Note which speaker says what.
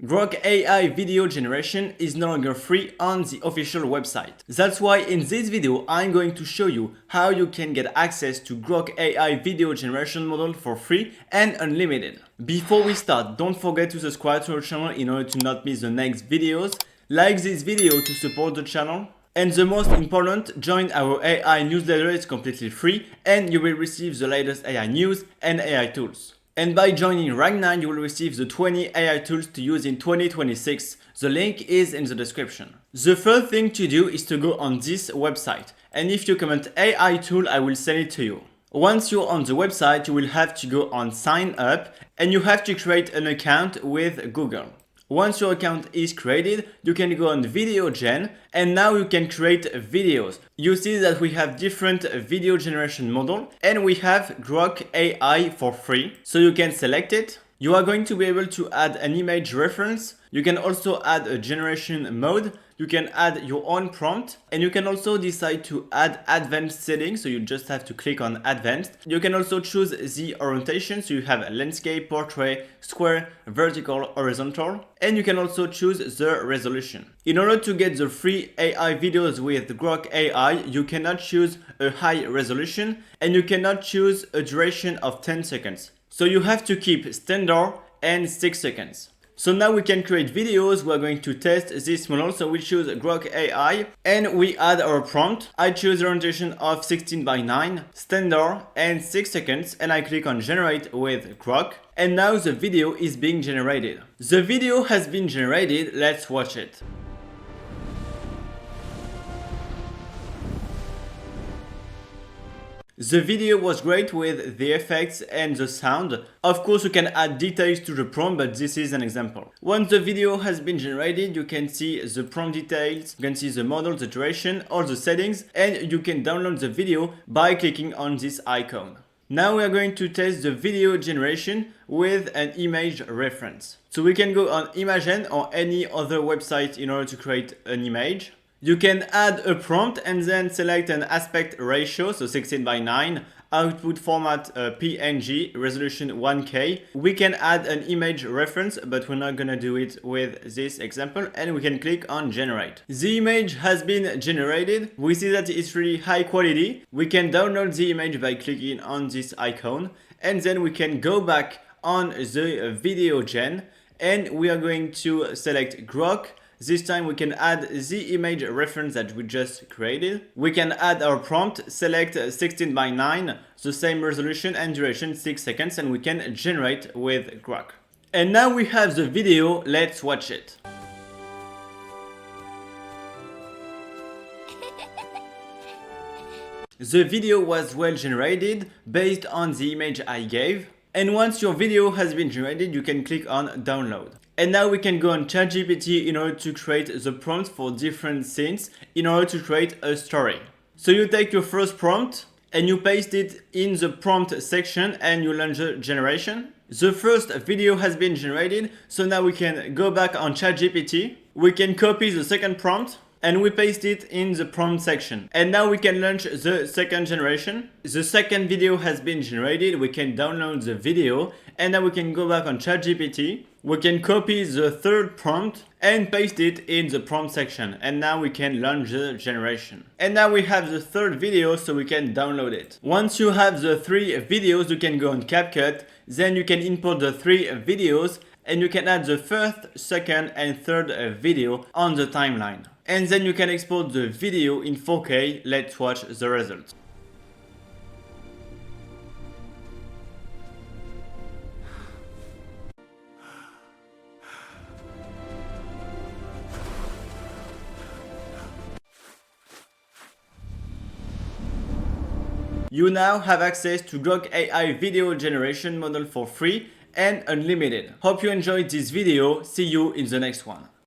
Speaker 1: Grok AI video generation is no longer free on the official website. That's why in this video I'm going to show you how you can get access to Grok AI video generation model for free and unlimited. Before we start, don't forget to subscribe to our channel in order to not miss the next videos. Like this video to support the channel. And the most important, join our AI newsletter, it's completely free and you will receive the latest AI news and AI tools. And by joining right now, you will receive the 20 AI tools to use in 2026. The link is in the description. The first thing to do is to go on this website. And if you comment AI tool, I will send it to you. Once you're on the website, you will have to go on sign up and you have to create an account with Google. Once your account is created, you can go on video gen and now you can create videos. You see that we have different video generation model and we have Grok AI for free. So you can select it. You are going to be able to add an image reference. You can also add a generation mode. You can add your own prompt and you can also decide to add advanced settings. So you just have to click on advanced. You can also choose the orientation. So you have landscape, portrait, square, vertical, horizontal. And you can also choose the resolution. In order to get the free AI videos with Grok AI, you cannot choose a high resolution and you cannot choose a duration of 10 seconds. So you have to keep standard and 6 seconds. So now we can create videos. We're going to test this model. So we choose Grok AI and we add our prompt. I choose orientation of 16:9, standard and 6 seconds. And I click on generate with Grok. And now the video is being generated. The video has been generated. Let's watch it. The video was great with the effects and the sound. Of course, you can add details to the prompt, but this is an example. Once the video has been generated, you can see the prompt details, you can see the model, the duration, all the settings, and you can download the video by clicking on this icon. Now we are going to test the video generation with an image reference. So we can go on Imagen or any other website in order to create an image. You can add a prompt and then select an aspect ratio, so 16:9, output format PNG, resolution 1K. We can add an image reference, but we're not gonna do it with this example, and we can click on generate. The image has been generated. We see that it's really high quality. We can download the image by clicking on this icon, and then we can go back on the video gen, and we are going to select Grok. This time we can add the image reference that we just created. We can add our prompt, select 16:9, the same resolution and duration 6 seconds, and we can generate with Grok. And now we have the video, let's watch it. The video was well generated based on the image I gave. And once your video has been generated, you can click on download. And now we can go on ChatGPT in order to create the prompt for different scenes in order to create a story. So you take your first prompt and you paste it in the prompt section and you launch the generation. The first video has been generated, so now we can go back on ChatGPT. We can copy the second prompt and we paste it in the prompt section. And now we can launch the second generation. The second video has been generated. We can download the video and now we can go back on ChatGPT. We can copy the third prompt and paste it in the prompt section. And now we can launch the generation. And now we have the third video, so we can download it. Once you have the 3 videos, you can go on CapCut. Then you can import the 3 videos and you can add the first, second and third video on the timeline. And then you can export the video in 4K. Let's watch the result. You now have access to Grok AI video generation model for free and unlimited. Hope you enjoyed this video. See you in the next one.